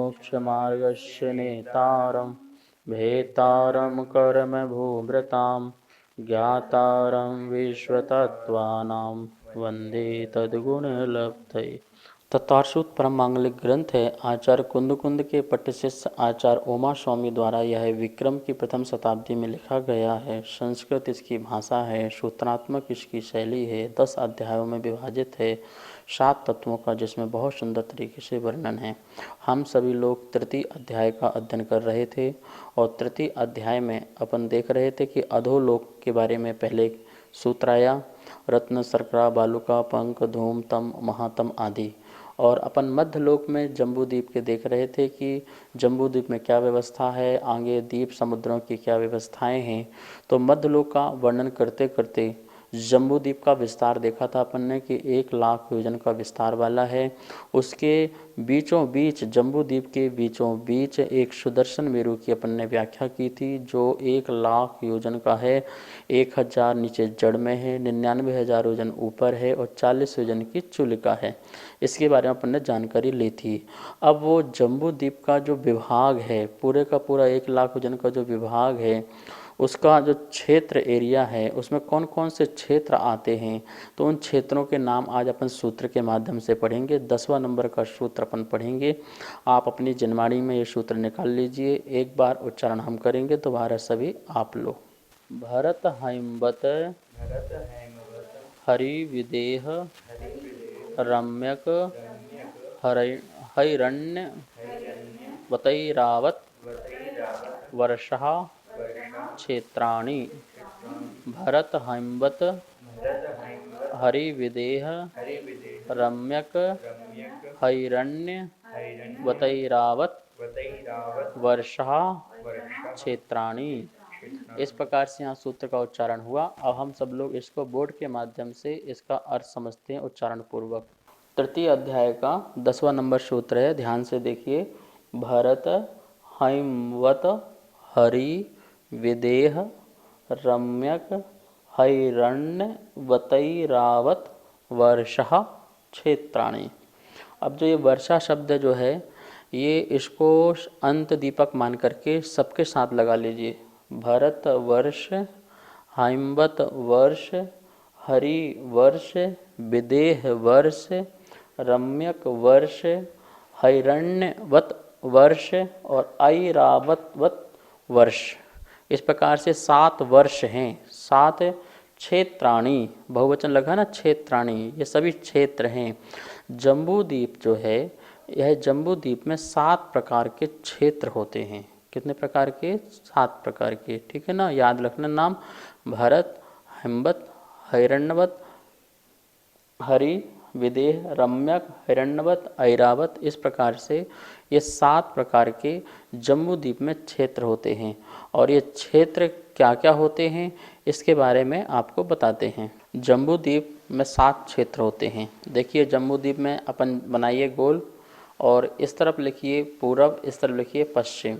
मोक्षमार्गस्य नेतारं भेतारं कर्मभूभृतां ज्ञातारं विश्वतत्त्वानां वन्दे तद्गुणलब्धये। तत्वार्षूत परम मांगलिक ग्रंथ है। आचार्य कुंद के पट्ट शिष्य आचार्य उमा स्वामी द्वारा यह विक्रम की प्रथम शताब्दी में लिखा गया है। संस्कृत इसकी भाषा है, सूत्रात्मक इसकी शैली है, 10 अध्यायों में विभाजित है, 7 तत्वों का, जिसमें बहुत सुंदर तरीके से वर्णन है। हम सभी लोग तृतीय अध्याय का अध्ययन कर रहे थे और तृतीय अध्याय में अपन देख रहे थे कि अधोलोक के बारे में पहले सूत्र आया, रत्न, शर्करा, बालुका, पंख, धूम, तम, महातम आदि। और अपन मध्यलोक में जम्बूद्वीप के देख रहे थे कि जम्बूद्वीप में क्या व्यवस्था है, आगे द्वीप समुद्रों की क्या व्यवस्थाएं हैं। तो मध्यलोक का वर्णन करते करते जम्बूद्वीप का विस्तार देखा था अपन ने कि 1,00,000 योजन का विस्तार वाला है। उसके बीचों बीच, जम्बूद्वीप के बीचों बीच एक सुदर्शन मेरु की अपन ने व्याख्या की थी, जो 1,00,000 योजन का है। 1,000 नीचे जड़ में है, 99,000 योजन ऊपर है और 40 योजन की चूलिका है। इसके बारे में अपन ने जानकारी ली थी। अब वो जम्बूद्वीप का जो विभाग है, पूरे का पूरा 1,00,000 योजन का जो विभाग है, उसका जो क्षेत्र एरिया है, उसमें कौन कौन से क्षेत्र आते हैं, तो उन क्षेत्रों के नाम आज अपन सूत्र के माध्यम से पढ़ेंगे। 10वां नंबर का सूत्र अपन पढ़ेंगे। आप अपनी जनवाणी में ये सूत्र निकाल लीजिए। एक बार उच्चारण हम करेंगे तो बारह सभी आप लो। भरत हैमवत हरि विदेह रम्यक हैरण्य वतैरावत वर्षः क्षेत्राणि। भरत हैमवत हरि विदेह रम्यक हैरण्य वतैरावत वर्षः क्षेत्राणि। इस प्रकार से यहाँ सूत्र का उच्चारण हुआ। अब हम सब लोग इसको बोर्ड के माध्यम से इसका अर्थ समझते हैं उच्चारण पूर्वक। तृतीय अध्याय का 10वां नंबर सूत्र है, ध्यान से देखिए। भरत हैमवत हरि विदेह रम्यक हैरण्य वतैरावत वर्षः क्षेत्राणि। अब जो ये वर्षा शब्द जो है, ये इसको अंत दीपक मान करके सबके साथ लगा लीजिए। भरत वर्ष, हैमवत वर्ष, हरि वर्ष, विदेह वर्ष, रम्यक वर्ष, हैरण्यवत वर्ष और ऐरावतवत वर्ष। इस प्रकार से 7 वर्ष हैं। 7 क्षेत्राणि, बहुवचन लगा ना, क्षेत्राणि, ये सभी क्षेत्र हैं। जम्बूद्वीप जो है, यह जम्बूद्वीप में 7 प्रकार के क्षेत्र होते हैं। कितने प्रकार के? 7 प्रकार के, ठीक है ना, याद रखना नाम। भरत, हैमवत, हैरण्यवत, हरि, विदेह, रम्यक, हिरण्यवत, ऐरावत, इस प्रकार से ये 7 प्रकार के जम्बूद्वीप में क्षेत्र होते हैं। और ये क्षेत्र क्या क्या होते हैं, इसके बारे में आपको बताते हैं। जम्बूद्वीप में 7 क्षेत्र होते हैं। देखिए, जम्बूद्वीप में अपन बनाइए गोल, और इस तरफ लिखिए पूरब, इस तरफ लिखिए पश्चिम,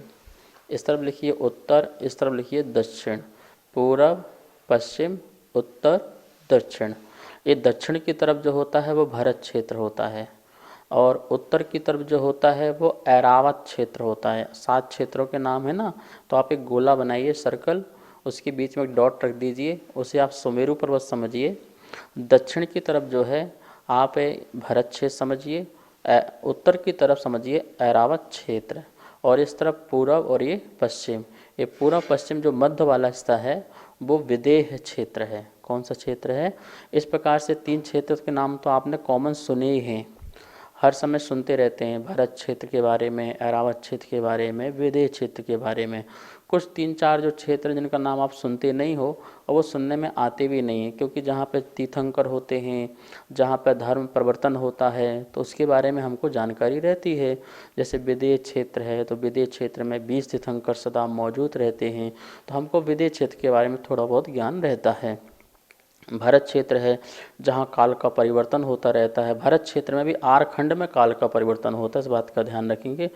इस तरफ लिखिए उत्तर, इस तरफ लिखिए दक्षिण। पूरब, पश्चिम, उत्तर, दक्षिण। ये दक्षिण की तरफ जो होता है वो भरत क्षेत्र होता है, और उत्तर की तरफ जो होता है वो ऐरावत क्षेत्र होता है। 7 क्षेत्रों के नाम है ना, तो आप एक गोला बनाइए, सर्कल, उसके बीच में एक डॉट रख दीजिए, उसे आप सुमेरु पर्वत समझिए। दक्षिण की तरफ जो है आप भरत क्षेत्र समझिए, उत्तर की तरफ समझिए ऐरावत क्षेत्र, और इस तरफ पूरब और ये पश्चिम। ये पूर्व पश्चिम जो मध्य वाला हिस्सा है वो विदेह क्षेत्र है। कौन सा क्षेत्र है? इस प्रकार से 3 क्षेत्र के नाम तो आपने कॉमन सुने ही हैं, हर समय सुनते रहते हैं। भरत क्षेत्र के बारे में, ऐरावत क्षेत्र के बारे में, विदेह क्षेत्र के बारे में। कुछ 3-4 जो क्षेत्र जिनका नाम आप सुनते नहीं हो, और वो सुनने में आते भी नहीं हैं, क्योंकि जहाँ पे तीर्थंकर होते हैं, जहाँ पे धर्म परिवर्तन होता है, तो उसके बारे में हमको जानकारी रहती है। जैसे विदेह क्षेत्र है, तो विदेह क्षेत्र में 20 तीर्थंकर सदा मौजूद रहते हैं, तो हमको विदेह क्षेत्र के बारे में थोड़ा बहुत ज्ञान रहता है। भरत क्षेत्र है जहाँ काल का परिवर्तन होता रहता है। भरत क्षेत्र में भी आरखंड में काल का परिवर्तन होता है, इस बात का ध्यान रखेंगे।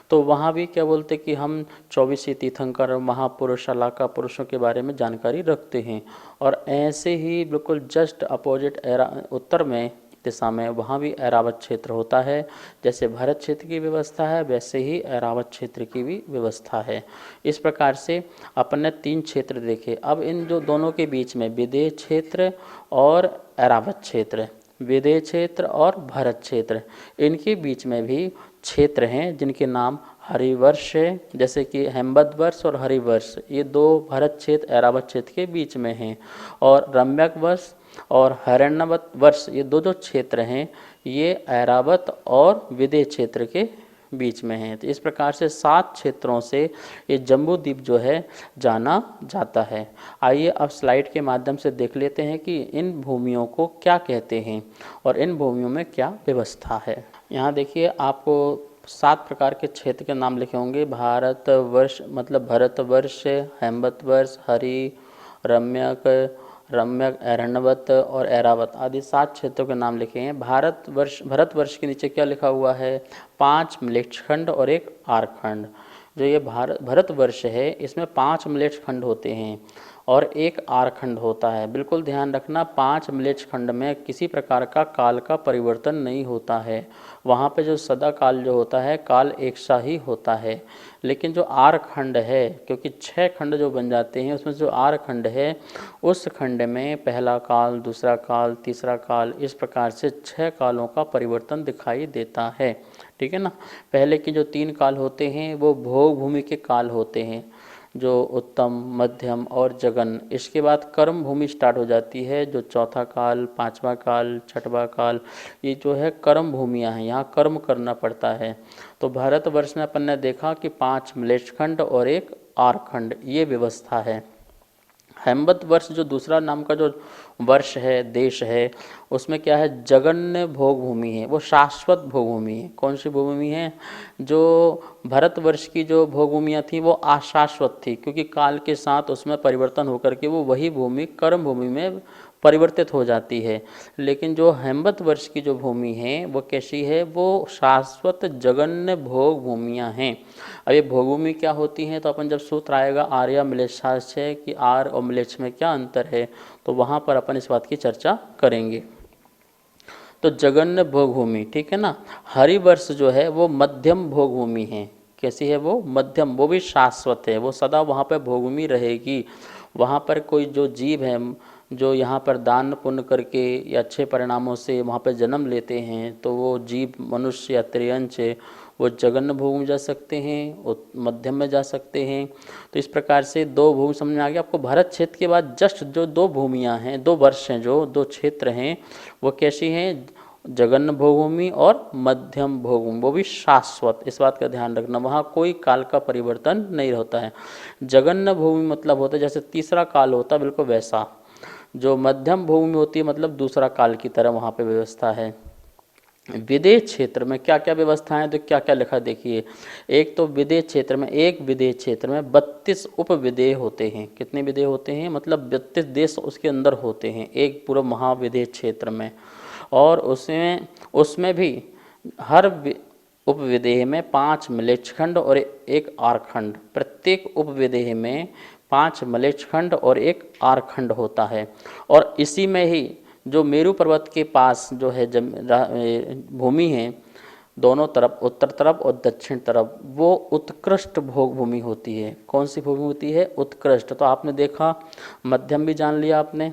तो वहाँ भी क्या बोलते कि हम 24 तीर्थंकर, महापुरुष, अलाका पुरुषों के बारे में जानकारी रखते हैं। और ऐसे ही बिल्कुल जस्ट अपोजिट उत्तर में दिशा में, वहाँ भी ऐरावत क्षेत्र होता है। जैसे भरत क्षेत्र की व्यवस्था है वैसे ही ऐरावत क्षेत्र की भी व्यवस्था है। इस प्रकार से अपन ने 3 क्षेत्र देखे। अब इन जो दोनों के बीच में विदेह क्षेत्र और ऐरावत क्षेत्र, विदेह क्षेत्र और भरत क्षेत्र, इनके बीच में भी क्षेत्र हैं जिनके नाम हरिवर्ष है। जैसे कि हेमवद वर्ष और हरिवर्ष, ये 2 भरत क्षेत्र ऐरावत क्षेत्र के बीच में हैं। और रम्यक वर्ष और हरण्यवत वर्ष, ये 2 जो क्षेत्र हैं ये ऐरावत और विदेह क्षेत्र के बीच में हैं। तो इस प्रकार से 7 क्षेत्रों से ये जम्बू द्वीप जो है जाना जाता है। आइए अब स्लाइड के माध्यम से देख लेते हैं कि इन भूमियों को क्या कहते हैं और इन भूमियों में क्या व्यवस्था है। यहाँ देखिए आपको 7 प्रकार के क्षेत्र के नाम लिखे होंगे। भारतवर्ष मतलब भरतवर्ष, हेमवत, हरि, रम्यक, ऐरण्यवत और ऐरावत आदि 7 क्षेत्रों के नाम लिखे हैं। भरतवर्ष के नीचे क्या लिखा हुआ है? 5 मलेच्छखंड और 1 आरखंड। जो ये भरतवर्ष है इसमें 5 मलेच्छखंड होते हैं और 1 आरखंड होता है। बिल्कुल ध्यान रखना, 5 मलेच्छखंड में किसी प्रकार का काल का परिवर्तन नहीं होता है। वहाँ पे जो सदा काल जो होता है काल एक सा ही होता है। लेकिन जो आरखंड है, क्योंकि 6 खंड जो बन जाते हैं उसमें जो आरखंड है उस खंड में पहला काल, दूसरा काल, तीसरा काल, इस प्रकार से 6 कालों का परिवर्तन दिखाई देता है। ठीक है ना। पहले के जो 3 काल होते हैं वो भोग भूमि के काल होते हैं, जो उत्तम, मध्यम और जगन। इसके बाद कर्म भूमि स्टार्ट हो जाती है, जो चौथा काल, 5वां काल, 6वां काल, ये जो है कर्म भूमियाँ हैं, यहाँ कर्म करना पड़ता है। तो भारतवर्ष में अपन ने देखा कि 5 मलेच्छखंड और 1 आरखंड ये व्यवस्था है। हेमवत वर्ष जो दूसरा नाम का जो वर्ष है, देश है, उसमें क्या है? जगन्य भोग भूमि है, वो शाश्वत भोग भूमि है। कौन सी भोग भूमि है? जो भरतवर्ष की जो भोग भूमियाँ थी वो अशाश्वत थी, क्योंकि काल के साथ उसमें परिवर्तन होकर के वो वही भूमि कर्म भूमि में परिवर्तित हो जाती है। लेकिन जो हेमवत वर्ष की जो भूमि है वो कैसी है? वो शाश्वत जगन्य भोग भूमियाँ हैं। अब ये भोग भूमि क्या होती हैं? तो अपन जब सूत्र आएगा आर्य म्लेच्छास्य कि आर और म्लेच्छ में क्या अंतर है, तो वहाँ पर अपन इस बात की चर्चा करेंगे। तो जगन्य भोग भूमि, ठीक है ना। हरिवर्ष जो है वो मध्यम भोग भूमि है। कैसी है वो? मध्यम, वो भी शाश्वत है, वो सदा वहाँ पर भोग भूमि रहेगी। वहाँ पर कोई जो जीव है जो यहाँ पर दान पुण्य करके या अच्छे परिणामों से वहाँ पर जन्म लेते हैं, तो वो जीव मनुष्य या त्रियंच वो जगन्य भूमि में जा सकते हैं, मध्यम में जा सकते हैं। तो इस प्रकार से 2 भूमि समझ में आ गया आपको। भारत क्षेत्र के बाद जस्ट जो 2 भूमियाँ हैं, 2 वर्ष हैं, जो 2 क्षेत्र हैं, वो कैसी हैं? जगन्य भूमि और मध्यम भूमि, वो भी शाश्वत। इस बात का ध्यान रखना, वहाँ कोई काल का परिवर्तन नहीं होता है। जगन्य भूमि मतलब होता है जैसे तीसरा काल होता है, बिल्कुल वैसा। जो मध्यम भूमि होती है मतलब दूसरा काल की तरह वहाँ पे व्यवस्था है। विदेह क्षेत्र में क्या क्या व्यवस्था है? तो क्या क्या लिखा देखिए। एक तो विदेह क्षेत्र में, एक विदेह क्षेत्र में 32 उप विदेह होते हैं। कितने विदेह होते हैं? मतलब 32 देश उसके अंदर होते हैं एक पूरा महाविदेह क्षेत्र में। और उसमें भी हर उप विदेह में 5 मलेच्छखंड और 1 आरखंड। प्रत्येक उप विदेह में 5 मलेच्छखंड और 1 आरखंड होता है। और इसी में ही जो मेरू पर्वत के पास जो है भूमि है, दोनों तरफ, उत्तर तरफ और दक्षिण तरफ, वो उत्कृष्ट भोग भूमि होती है। कौन सी भूमि होती है? उत्कृष्ट। तो आपने देखा, मध्यम भी जान लिया आपने,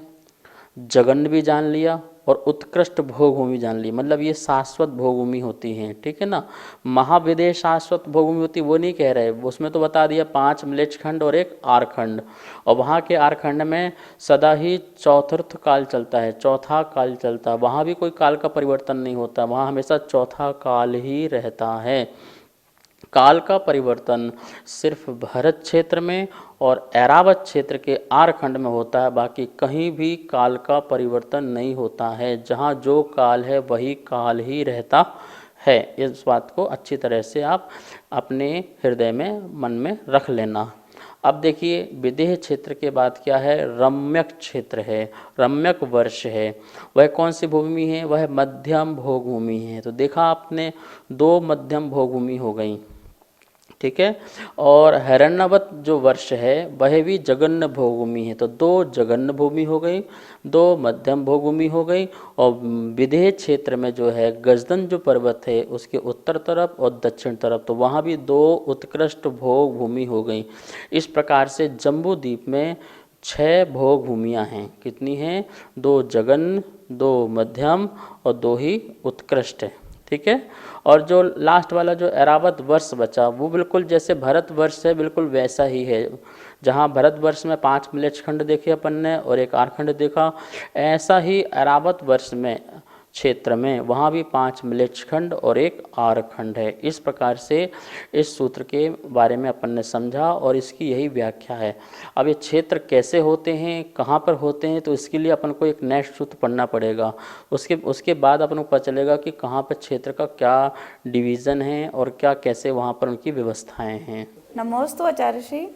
जगन्य भी जान लिया और उत्कृष्ट भोग भूमि जान ली। मतलब ये शाश्वत भोग भूमि होती हैं, ठीक है ना। महाविदेह शाश्वत भोग भूमि होती, वो नहीं कह रहे, उसमें तो बता दिया 5 मलेच्छखंड और 1 आरखंड। और वहाँ के आरखंड में सदा ही चौथर्थ काल चलता है, चौथा काल चलता है। वहाँ भी कोई काल का परिवर्तन नहीं होता, वहाँ हमेशा चौथा काल ही रहता है। काल का परिवर्तन सिर्फ भरत क्षेत्र में और ऐरावत क्षेत्र के आरखंड में होता है, बाकी कहीं भी काल का परिवर्तन नहीं होता है। जहाँ जो काल है वही काल ही रहता है। इस बात को अच्छी तरह से आप अपने हृदय में, मन में रख लेना। अब देखिए विदेह क्षेत्र के बाद क्या है? रम्यक क्षेत्र है, रम्यक वर्ष है। वह कौन सी भूमि है? वह मध्यम भोग भूमि है। तो देखा आपने, 2 मध्यम भोग भूमि हो गई। ठीक है। और हिरण्यवत जो वर्ष है वह भी जगन्य भूमि है, तो दो जगन्य भूमि हो गई, दो मध्यम भूमि हो गई। और विदेह क्षेत्र में जो है गजदन जो पर्वत है उसके उत्तर तरफ और दक्षिण तरफ, तो वहाँ भी दो उत्कृष्ट भोग भूमि हो गई। इस प्रकार से जम्बू द्वीप में 6 भोग भूमियाँ हैं। कितनी हैं? 2 जगन्य, 2 मध्यम और 2 ही उत्कृष्ट है। ठीक है। और जो लास्ट वाला जो ऐरावत वर्ष बचा वो बिल्कुल जैसे भारत वर्ष है बिल्कुल वैसा ही है। जहाँ भारत वर्ष में 5 मिलेच्छ देखे अपन ने और एक आरखंड देखा, ऐसा ही ऐरावत वर्ष में क्षेत्र में वहाँ भी 5 मिलेच्छ और एक आरखंड है। इस प्रकार से इस सूत्र के बारे में अपन ने समझा और इसकी यही व्याख्या है। अब ये क्षेत्र कैसे होते हैं, कहाँ पर होते हैं, तो इसके लिए अपन को एक नेक्स्ट सूत्र पढ़ना पड़ेगा। उसके बाद अपन को पता चलेगा कि कहाँ पर क्षेत्र का क्या डिवीज़न है और क्या कैसे वहाँ पर उनकी व्यवस्थाएं हैं। नमोस्तु आचार्य श्री।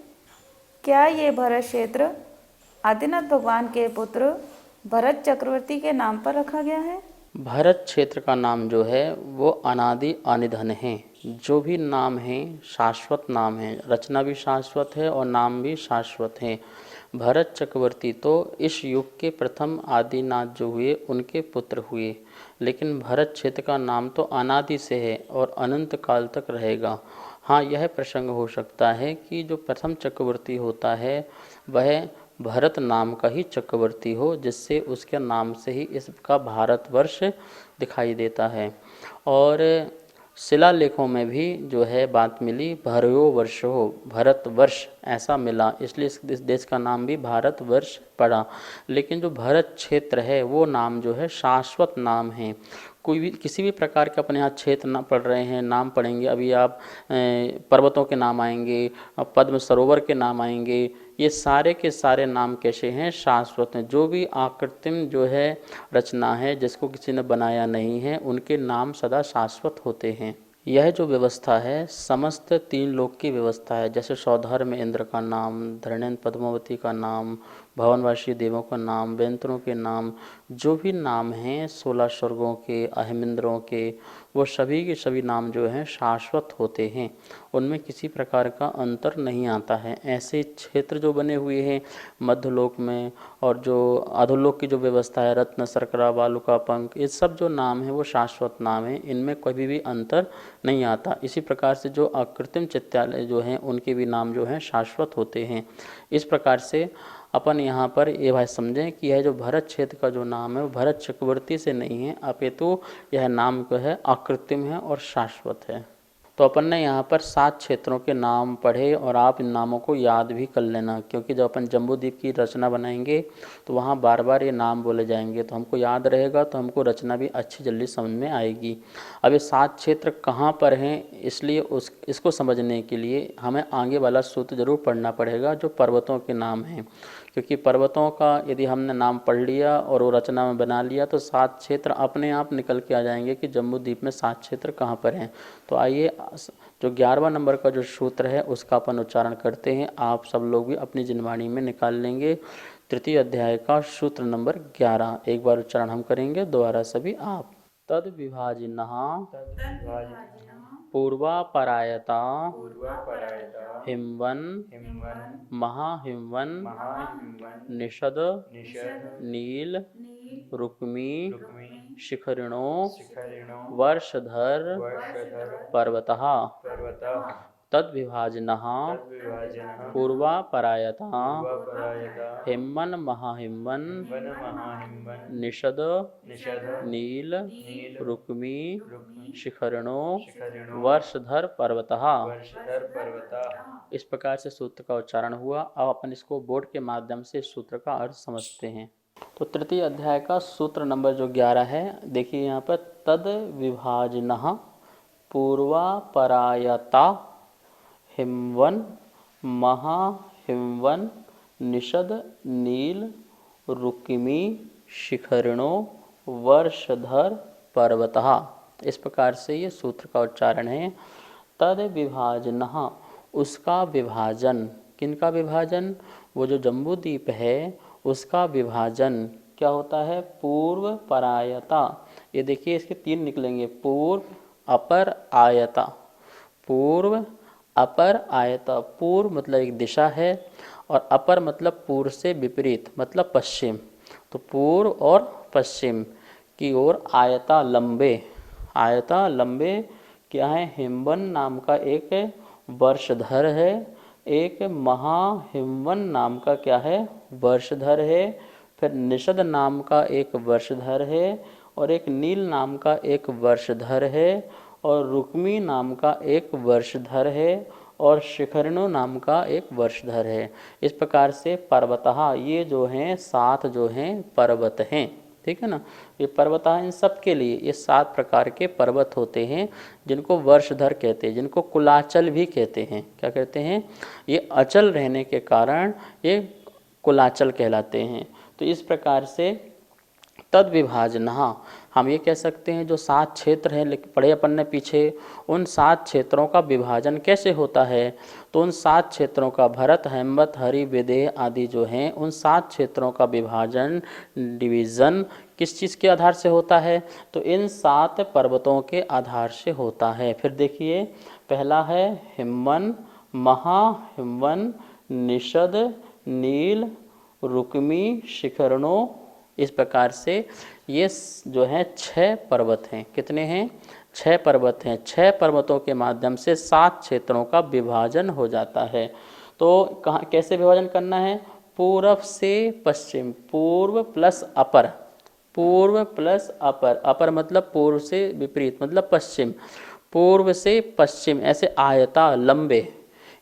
क्या ये भरत क्षेत्र आदिनाथ भगवान के पुत्र भरत चक्रवर्ती के नाम पर रखा गया है? भरत क्षेत्र का नाम जो है वो अनादि अनिधन है। जो भी नाम है शाश्वत नाम है, रचना भी शाश्वत है और नाम भी शाश्वत है। भरत चक्रवर्ती तो इस युग के प्रथम आदिनाथ जो हुए उनके पुत्र हुए, लेकिन भरत क्षेत्र का नाम तो अनादि से है और अनंत काल तक रहेगा। हाँ, यह प्रसंग हो सकता है कि जो प्रथम चक्रवर्ती होता है वह भरत नाम का ही चक्रवर्ती हो, जिससे उसके नाम से ही इसका भारतवर्ष दिखाई देता है। और शिलालेखों में भी जो है बात मिली भरयो वर्षो, भरतवर्ष ऐसा मिला, इसलिए इस देश का नाम भी भारतवर्ष पड़ा। लेकिन जो भरत क्षेत्र है वो नाम जो है शाश्वत नाम है। कोई भी किसी भी प्रकार के अपने यहाँ क्षेत्र ना पढ़ रहे हैं, नाम पढ़ेंगे, अभी आप पर्वतों के नाम आएंगे, पद्म सरोवर के नाम आएंगे, ये सारे के सारे नाम कैसे हैं? शाश्वत हैं। जो भी आकृतिम जो है रचना है जिसको किसी ने बनाया नहीं है उनके नाम सदा शाश्वत होते हैं। यह जो व्यवस्था है समस्त 3 लोक की व्यवस्था है। जैसे सौधर में इंद्र का नाम, धरणेन्द्र पद्मावती का नाम, भवनवासी देवों का नाम, व्यंतरों के नाम, जो भी नाम हैं 16 स्वर्गों के, अहिमिंद्रों के, वो सभी के सभी नाम जो हैं शाश्वत होते हैं, उनमें किसी प्रकार का अंतर नहीं आता है। ऐसे क्षेत्र जो बने हुए हैं मध्यलोक में और जो अधोलोक की जो व्यवस्था है, रत्न, शर्करा, वालुका, पंख, ये सब जो नाम है वो शाश्वत नाम है, इनमें कभी भी अंतर नहीं आता। इसी प्रकार से जो अकृत्रिम चित्तालय जो हैं उनके भी नाम जो हैं शाश्वत होते हैं। इस प्रकार से अपन यहाँ पर ये बात समझें कि यह जो भरत क्षेत्र का जो नाम है वो भरत चक्रवर्ती से नहीं है, अपितु यह नाम जो है अकृत्रिम है और शाश्वत है। तो अपन ने यहाँ पर 7 क्षेत्रों के नाम पढ़े और आप इन नामों को याद भी कर लेना, क्योंकि जब अपन जम्बूद्वीप की रचना बनाएंगे तो वहाँ बार बार ये नाम बोले जाएंगे, तो हमको याद रहेगा, तो हमको रचना भी अच्छी जल्दी समझ में आएगी। अब ये 7 क्षेत्र कहाँ पर हैं, इसलिए इसको समझने के लिए हमें आगे वाला सूत्र जरूर पढ़ना पड़ेगा जो पर्वतों के नाम हैं। क्योंकि पर्वतों का यदि हमने नाम पढ़ लिया और वो रचना में बना लिया तो 7 क्षेत्र अपने आप निकल के आ जाएंगे कि जम्बूद्वीप में 7 क्षेत्र कहाँ पर हैं। तो आइए जो 11वां नंबर का जो सूत्र है उसका अपन उच्चारण करते हैं। आप सब लोग भी अपनी जिनवाणी में निकाल लेंगे। तृतीय अध्याय का सूत्र नंबर 11, एक बार उच्चारण हम करेंगे, दोबारा सभी आप। तद विभाजिनः पूर्वापरायता हिमवन महाहिमवन निषद नील रुक्मी शिखरिणो वर्षधर पर्वतः तद्विभाजिनः पूर्वापरायता हिमवन महाहिमवन निषद नील रुक्मी शिखरिणो वर्षधर पर्वतः। इस प्रकार से सूत्र का उच्चारण हुआ। अब अपन इसको बोर्ड के माध्यम से इस सूत्र का अर्थ समझते हैं। तो तृतीय अध्याय का सूत्र नंबर जो 11 है, देखिए यहाँ पर तद विभाजिनः पूर्वापरायता हिमवन महाहिमवन निषद नील रुक्मी शिखरिणो वर्षधर पर्वतः। इस प्रकार से ये सूत्र का उच्चारण है। तद विभाजनः, उसका विभाजन, किनका विभाजन? वो जो जम्बूद्वीप है उसका विभाजन क्या होता है? पूर्व परायता। ये देखिए इसके 3 निकलेंगे, पूर्व, अपर, आयता। पूर्व, अपर आयत, पूर्व मतलब एक दिशा है और अपर मतलब पूर्व से विपरीत मतलब पश्चिम। तो पूर्व और पश्चिम की ओर आयता लंबे, आयता लंबे क्या है, हिमवन नाम का एक वर्षधर है, एक महाहिमवन नाम का क्या है, वर्षधर है, फिर निषद नाम का एक वर्षधर है और एक नील नाम का एक वर्षधर है और रुक्मी नाम का एक वर्षधर है और शिखरणु नाम का एक वर्षधर है। इस प्रकार से पर्वतः, ये जो हैं 7 जो हैं पर्वत हैं, ठीक है ना। ये पर्वतः इन सब के लिए ये 7 प्रकार के पर्वत होते हैं जिनको वर्षधर कहते हैं, जिनको कुलाचल भी कहते हैं। क्या कहते हैं, ये अचल रहने के कारण ये कुलाचल कहलाते हैं। तो इस प्रकार से तद विभाजन, हम ये कह सकते हैं जो 7 क्षेत्र हैं पढ़े अपन ने पीछे, उन 7 क्षेत्रों का विभाजन कैसे होता है। तो उन 7 क्षेत्रों का भरत, हेमवत, हरि, विदेह आदि जो हैं उन 7 क्षेत्रों का विभाजन, डिवीज़न किस चीज़ के आधार से होता है, तो इन 7 पर्वतों के आधार से होता है। फिर देखिए पहला है हिमवन, महाहिमवन, निषद, नील, रुक्मी, शिखरणो। इस प्रकार से ये जो है 6 पर्वत हैं। कितने हैं, 6 पर्वत हैं। 6 पर्वतों के माध्यम से 7 क्षेत्रों का विभाजन हो जाता है। तो कहाँ कैसे विभाजन करना है, पूर्व से पश्चिम, पूर्व प्लस अपर, पूर्व प्लस अपर, अपर मतलब पूर्व से विपरीत मतलब पश्चिम, पूर्व से पश्चिम ऐसे आयता लंबे।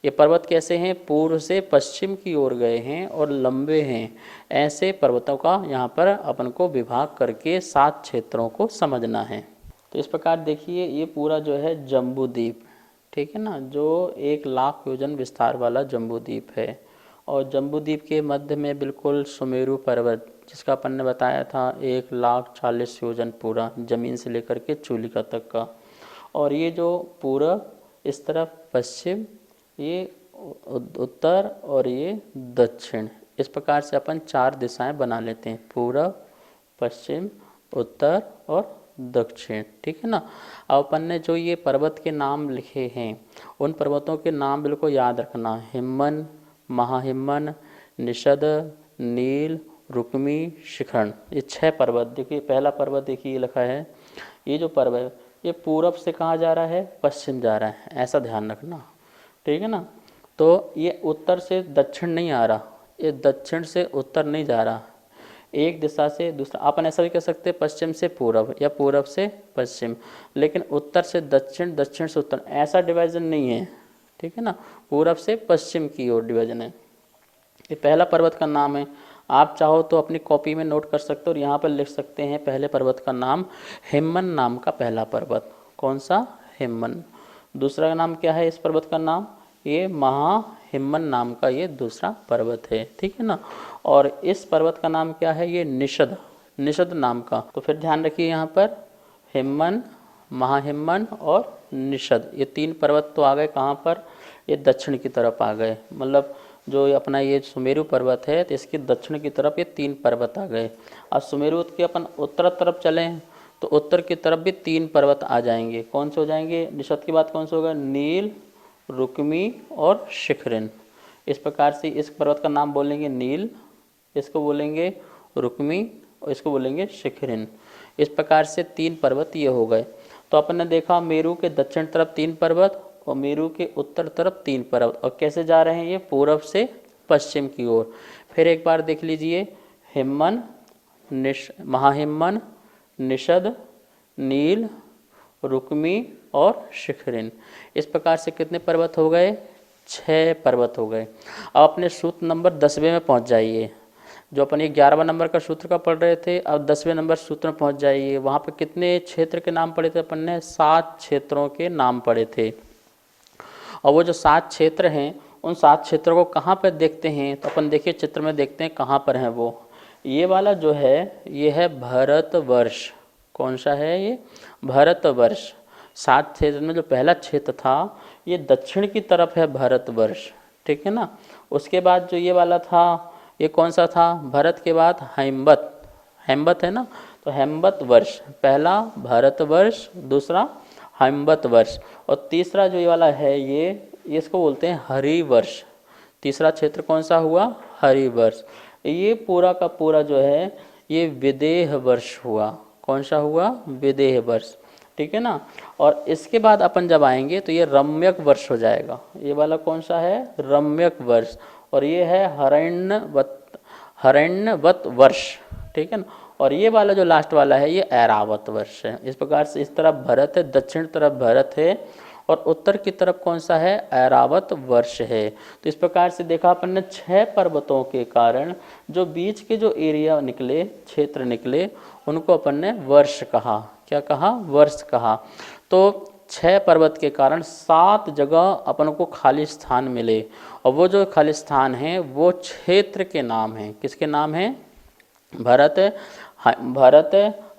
ये पर्वत कैसे हैं, पूर्व से पश्चिम की ओर गए हैं और लंबे हैं। ऐसे पर्वतों का यहाँ पर अपन को विभाग करके 7 क्षेत्रों को समझना है। तो इस प्रकार देखिए ये पूरा जो है जम्बू द्वीप, ठीक है ना, जो 1 लाख योजन विस्तार वाला जम्बू द्वीप है। और जम्बू द्वीप के मध्य में बिल्कुल सुमेरु पर्वत, जिसका अपन ने बताया था 1,40,000 योजन पूरा, ज़मीन से लेकर के चूलिका तक का। और ये जो पूर्व, इस तरफ पश्चिम, ये उत्तर और ये दक्षिण। इस प्रकार से अपन 4 दिशाएं बना लेते हैं, पूर्व, पश्चिम, उत्तर और दक्षिण, ठीक है ना। अब अपन ने जो ये पर्वत के नाम लिखे हैं उन पर्वतों के नाम बिल्कुल याद रखना, हिमवन, महाहिमवन, निषद, नील, रुक्मी, शिखरण। ये 6 पर्वत। देखिए पहला पर्वत देखिए लिखा है, ये जो पर्वत ये पूरब से कहाँ जा रहा है, पश्चिम जा रहा है, ऐसा ध्यान रखना, ठीक है ना। तो ये उत्तर से दक्षिण नहीं आ रहा, ये दक्षिण से उत्तर नहीं जा रहा, एक दिशा से दूसरा। अपन ऐसा भी कह सकते हैं पश्चिम से पूरब या पूरब से पश्चिम, लेकिन उत्तर से दक्षिण, दक्षिण से उत्तर, ऐसा डिवीजन नहीं है, ठीक है ना। पूरब से पश्चिम की ओर डिवीजन है। ये पहला पर्वत का नाम है। आप चाहो तो अपनी कॉपी में नोट कर सकते हो और यहाँ पर लिख सकते हैं पहले पर्वत का नाम हिमवन नाम का पहला पर्वत। कौन सा, हिमवन। दूसरा नाम क्या है इस पर्वत का नाम, ये महाहिमवन नाम का ये दूसरा पर्वत है, ठीक है ना। और इस पर्वत का नाम क्या है, ये निषद, निषद नाम का। तो फिर ध्यान रखिए यहाँ पर हिमवन, महाहिमवन और निषद, ये 3 पर्वत तो आ गए कहाँ पर, ये दक्षिण की तरफ आ गए। मतलब जो अपना ये सुमेरु पर्वत है तो इसकी दक्षिण की तरफ ये 3 पर्वत आ गए। और सुमेरु के अपन उत्तर तरफ चलें तो उत्तर की तरफ भी 3 पर्वत आ जाएंगे। कौन से हो जाएंगे, निषद की बात कौन से होगा, नील, रुक्मी और शिखरिन। इस प्रकार से इस पर्वत का नाम बोलेंगे नील, इसको बोलेंगे रुक्मी और इसको बोलेंगे शिखरिन। इस प्रकार से 3 पर्वत ये हो गए। तो अपन ने देखा मेरू के दक्षिण तरफ 3 पर्वत और मेरू के उत्तर तरफ 3 पर्वत, और कैसे जा रहे हैं ये, पूरब से पश्चिम की ओर। फिर एक बार देख लीजिए, हिमवन, महाहिमवन, निषद, नील, रुक्मी और शिखरिन। इस प्रकार से कितने पर्वत हो गए, 6 पर्वत हो गए। अब अपने सूत्र नंबर 10वें में पहुंच जाइए। जो अपन ये 11वां नंबर का सूत्र का पढ़ रहे थे, अब 10वें नंबर सूत्र में पहुंच जाइए। वहाँ पर कितने क्षेत्र के नाम पढ़े थे अपन ने, 7 क्षेत्रों के नाम पढ़े थे। और वो जो 7 क्षेत्र हैं उन 7 क्षेत्रों को कहाँ पर देखते हैं, तो अपन देखिए चित्र में देखते हैं कहाँ पर हैं वो। ये वाला जो है ये है भारतवर्ष। कौन सा है ये, भारतवर्ष। 7 क्षेत्र में जो पहला क्षेत्र था ये दक्षिण की तरफ है भारतवर्ष, ठीक है ना। उसके बाद जो ये वाला था ये कौन सा था, भारत के बाद हेमवत, हेमवत है ना, तो हेमवत वर्ष, पहला भारतवर्ष, दूसरा हेमवत वर्ष, और तीसरा जो ये वाला है ये इसको बोलते हैं हरिवर्ष। तीसरा क्षेत्र कौन सा हुआ? हरिवर्ष। ये पूरा का पूरा जो है ये विदेह वर्ष हुआ। कौन सा हुआ? विदेह वर्ष, ठीक है ना। और इसके बाद अपन जब आएंगे तो ये रम्यक वर्ष हो जाएगा। ये वाला कौन सा है? रम्यक वर्ष। और ये है हरण्यवत वर्ष, ठीक है ना। और ये वाला जो लास्ट वाला है ये ऐरावत वर्ष है। इस प्रकार से इस तरफ भरत है, दक्षिण तरफ भरत है और उत्तर की तरफ कौन सा है? ऐरावत वर्ष है। तो इस प्रकार से देखा अपन ने 6 पर्वतों के कारण जो बीच के जो एरिया निकले, क्षेत्र निकले, उनको अपन ने वर्ष कहा। क्या कहा? वर्ष कहा। तो 6 पर्वत के कारण 7 जगह अपन को खाली स्थान मिले और वो जो खाली स्थान हैं वो क्षेत्र के नाम हैं। किसके नाम हैं? भरत,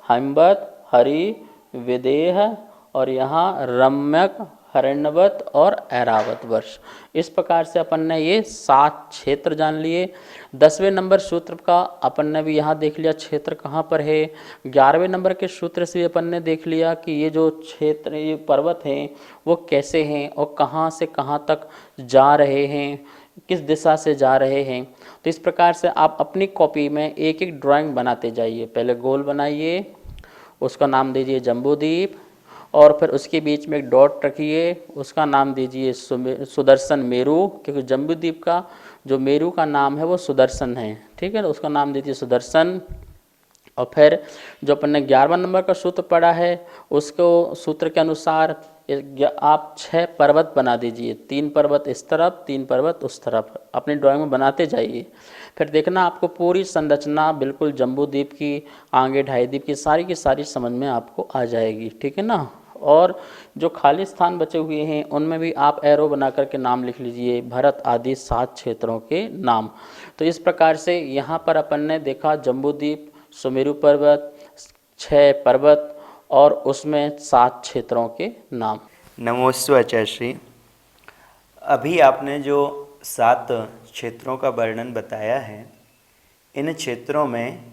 हिमवत, हरि, विदेह और यहाँ रम्यक, हरण्यवत और ऐरावत वर्ष। इस प्रकार से अपन ने ये 7 क्षेत्र जान लिए। 10वें नंबर सूत्र का अपन ने भी यहाँ देख लिया क्षेत्र कहाँ पर है। 11वें नंबर के सूत्र से भी अपन ने देख लिया कि ये जो क्षेत्र, ये पर्वत हैं वो कैसे हैं और कहाँ से कहाँ तक जा रहे हैं, किस दिशा से जा रहे हैं। तो इस प्रकार से आप अपनी कॉपी में एक एक ड्राइंग बनाते जाइए। पहले गोल बनाइए, उसका नाम दीजिए जम्बूद्वीप, और फिर उसके बीच में एक डॉट रखिए, उसका नाम दीजिए सुदर्शन मेरू, क्योंकि जम्बूद्वीप का जो मेरू का नाम है वो सुदर्शन है, ठीक है ना। उसका नाम दीजिए सुदर्शन। और फिर जो अपन ने 11वां नंबर का सूत्र पढ़ा है उसको सूत्र के अनुसार आप 6 पर्वत बना दीजिए। 3 पर्वत इस तरफ, 3 पर्वत उस तरफ, अपनी ड्राइंग में बनाते जाइए। फिर देखना आपको पूरी संरचना बिल्कुल जम्बूद्वीप की, आगे ढाई द्वीप की सारी समझ में आपको आ जाएगी, ठीक है ना। और जो खाली स्थान बचे हुए हैं उनमें भी आप एरो बना करके नाम लिख लीजिए, भरत आदि 7 क्षेत्रों के नाम। तो इस प्रकार से यहाँ पर अपन ने देखा जम्बूद्वीप, सुमेरु पर्वत, 6 पर्वत और उसमें 7 क्षेत्रों के नाम। नमोस्तु आचार्य श्री। अभी आपने जो 7 क्षेत्रों का वर्णन बताया है, इन क्षेत्रों में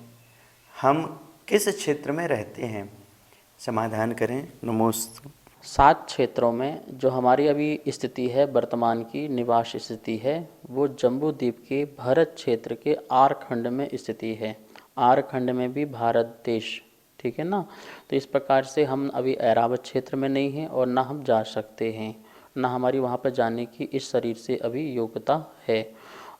हम किस क्षेत्र में रहते हैं? समाधान करें। नमोस्तु। 7 क्षेत्रों में जो हमारी अभी स्थिति है, वर्तमान की निवास स्थिति है, वो जम्बूद्वीप के भरत क्षेत्र के आर खंड में स्थिति है। आर खंड में भी भारत देश, ठीक है ना। तो इस प्रकार से हम अभी ऐरावत क्षेत्र में नहीं हैं और ना हम जा सकते हैं, ना हमारी वहाँ पर जाने की इस शरीर से अभी योग्यता है,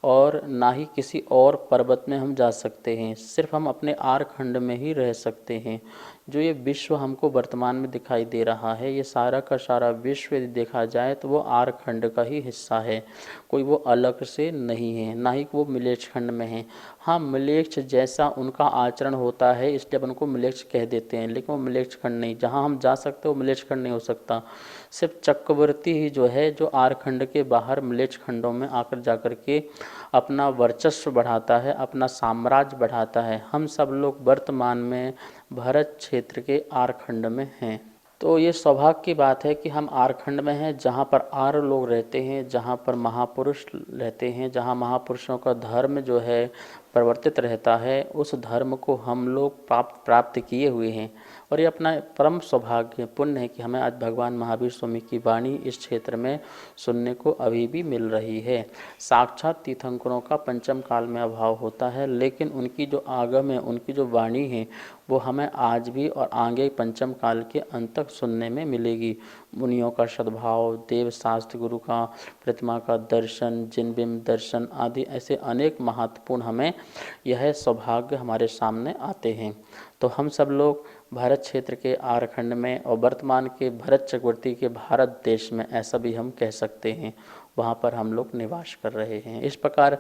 और ना ही किसी और पर्वत में हम जा सकते हैं। सिर्फ हम अपने आर खंड में ही रह सकते हैं। जो ये विश्व हमको वर्तमान में दिखाई दे रहा है, ये सारा का सारा विश्व यदि देखा जाए तो वो आर खंड का ही हिस्सा है, कोई वो अलग से नहीं है, ना ही वो मिलेच्छ खंड में है। हाँ, मिलेच्छ जैसा उनका आचरण होता है इसलिए अपन उनको मिलेच्छ कह देते हैं, लेकिन वो मिलेच्छ खंड नहीं। जहाँ हम जा सकते हो मिलेच्छ खंड नहीं हो सकता। सिर्फ चक्रवर्ती ही जो है जो आर खंड के बाहर मिलेच्छ खंडों में आकर जा कर के अपना वर्चस्व बढ़ाता है, अपना साम्राज्य बढ़ाता है। हम सब लोग वर्तमान में भरत क्षेत्र के आर खंड में हैं। तो ये सौभाग्य की बात है कि हम आर खंड में हैं, जहाँ पर आर लोग रहते हैं, जहाँ पर महापुरुष रहते हैं, जहाँ महापुरुषों का धर्म जो है प्रवर्तित रहता है, उस धर्म को हम लोग प्राप्त किए हुए हैं। और ये अपना परम सौभाग्य पुण्य है कि हमें आज भगवान महावीर स्वामी की वाणी इस क्षेत्र में सुनने को अभी भी मिल रही है। साक्षात तीर्थंकरों का पंचम काल में अभाव होता है, लेकिन उनकी जो आगम है, उनकी जो वाणी है, वो हमें आज भी और आगे पंचम काल के अंत तक सुनने में मिलेगी। मुनियों का सद्भाव, देव शास्त्र, गुरु का प्रतिमा का दर्शन, जिन बिंब दर्शन आदि ऐसे अनेक महत्वपूर्ण हमें यह सौभाग्य हमारे सामने आते हैं। तो हम सब लोग भारत क्षेत्र के आर खंड में और वर्तमान के भरत चक्रवर्ती के भारत देश में, ऐसा भी हम कह सकते हैं, वहाँ पर हम लोग निवास कर रहे हैं। इस प्रकार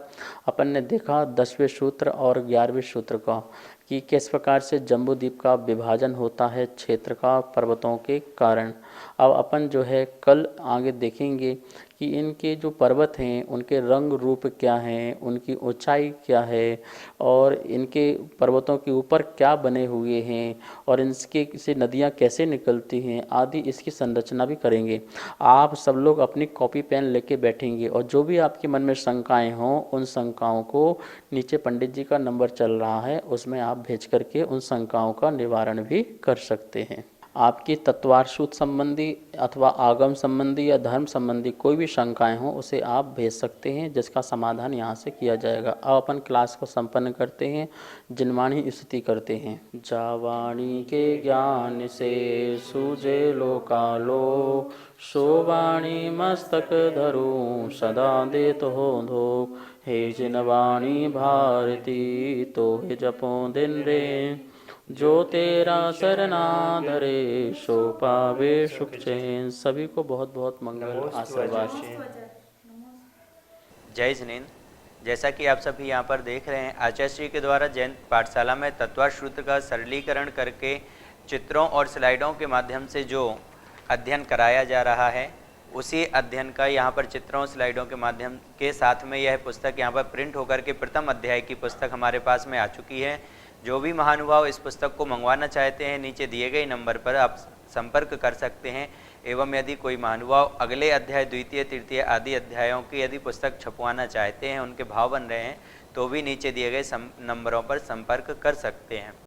अपन ने देखा 10वें सूत्र और 11वें सूत्र का कि किस प्रकार से जम्बूद्वीप का विभाजन होता है क्षेत्र का पर्वतों के कारण। अब अपन जो है कल आगे देखेंगे कि इनके जो पर्वत हैं उनके रंग रूप क्या हैं, उनकी ऊंचाई क्या है, और इनके पर्वतों के ऊपर क्या बने हुए हैं, और इनके से नदियाँ कैसे निकलती हैं आदि इसकी संरचना भी करेंगे। आप सब लोग अपनी कॉपी पेन लेके बैठेंगे और जो भी आपके मन में शंकाएं हों, उन शंकाओं को नीचे पंडित जी का नंबर चल रहा है उसमें आप भेज करके उन शंकाओं का निवारण भी कर सकते हैं। आपकी तत्वार्षूत संबंधी अथवा आगम संबंधी या धर्म संबंधी कोई भी शंकाएं हो उसे आप भेज सकते हैं, जिसका समाधान यहाँ से किया जाएगा। अब अपन क्लास को संपन्न करते हैं, जिनवाणी स्तुति करते हैं। जावाणी के ज्ञान से सूझे लोकालो, शोवाणी मस्तक धरू सदा देत हो धो। हे जिनवाणी भारती तो हे जपो दिन रे, जो तेरा शरणा धरे सो पावे सुख चैन। सभी को बहुत बहुत मंगल आशीर्वाद। जय जिनेन्द्र। जैसा कि आप सभी यहाँ पर देख रहे हैं, आचार्य श्री के द्वारा जैन पाठशाला में तत्वार्थ सूत्र का सरलीकरण करके चित्रों और स्लाइडों के माध्यम से जो अध्ययन कराया जा रहा है, उसी अध्ययन का यहाँ पर चित्रों स्लाइडों के माध्यम के साथ में यह पुस्तक यहाँ पर प्रिंट होकर के प्रथम अध्याय की पुस्तक हमारे पास में आ चुकी है। जो भी महानुभाव इस पुस्तक को मंगवाना चाहते हैं, नीचे दिए गए नंबर पर आप संपर्क कर सकते हैं। एवं यदि कोई महानुभाव अगले अध्याय, द्वितीय, तृतीय आदि अध्यायों की यदि पुस्तक छपवाना चाहते हैं, उनके भाव बन रहे हैं, तो भी नीचे दिए गए नंबरों पर संपर्क कर सकते हैं।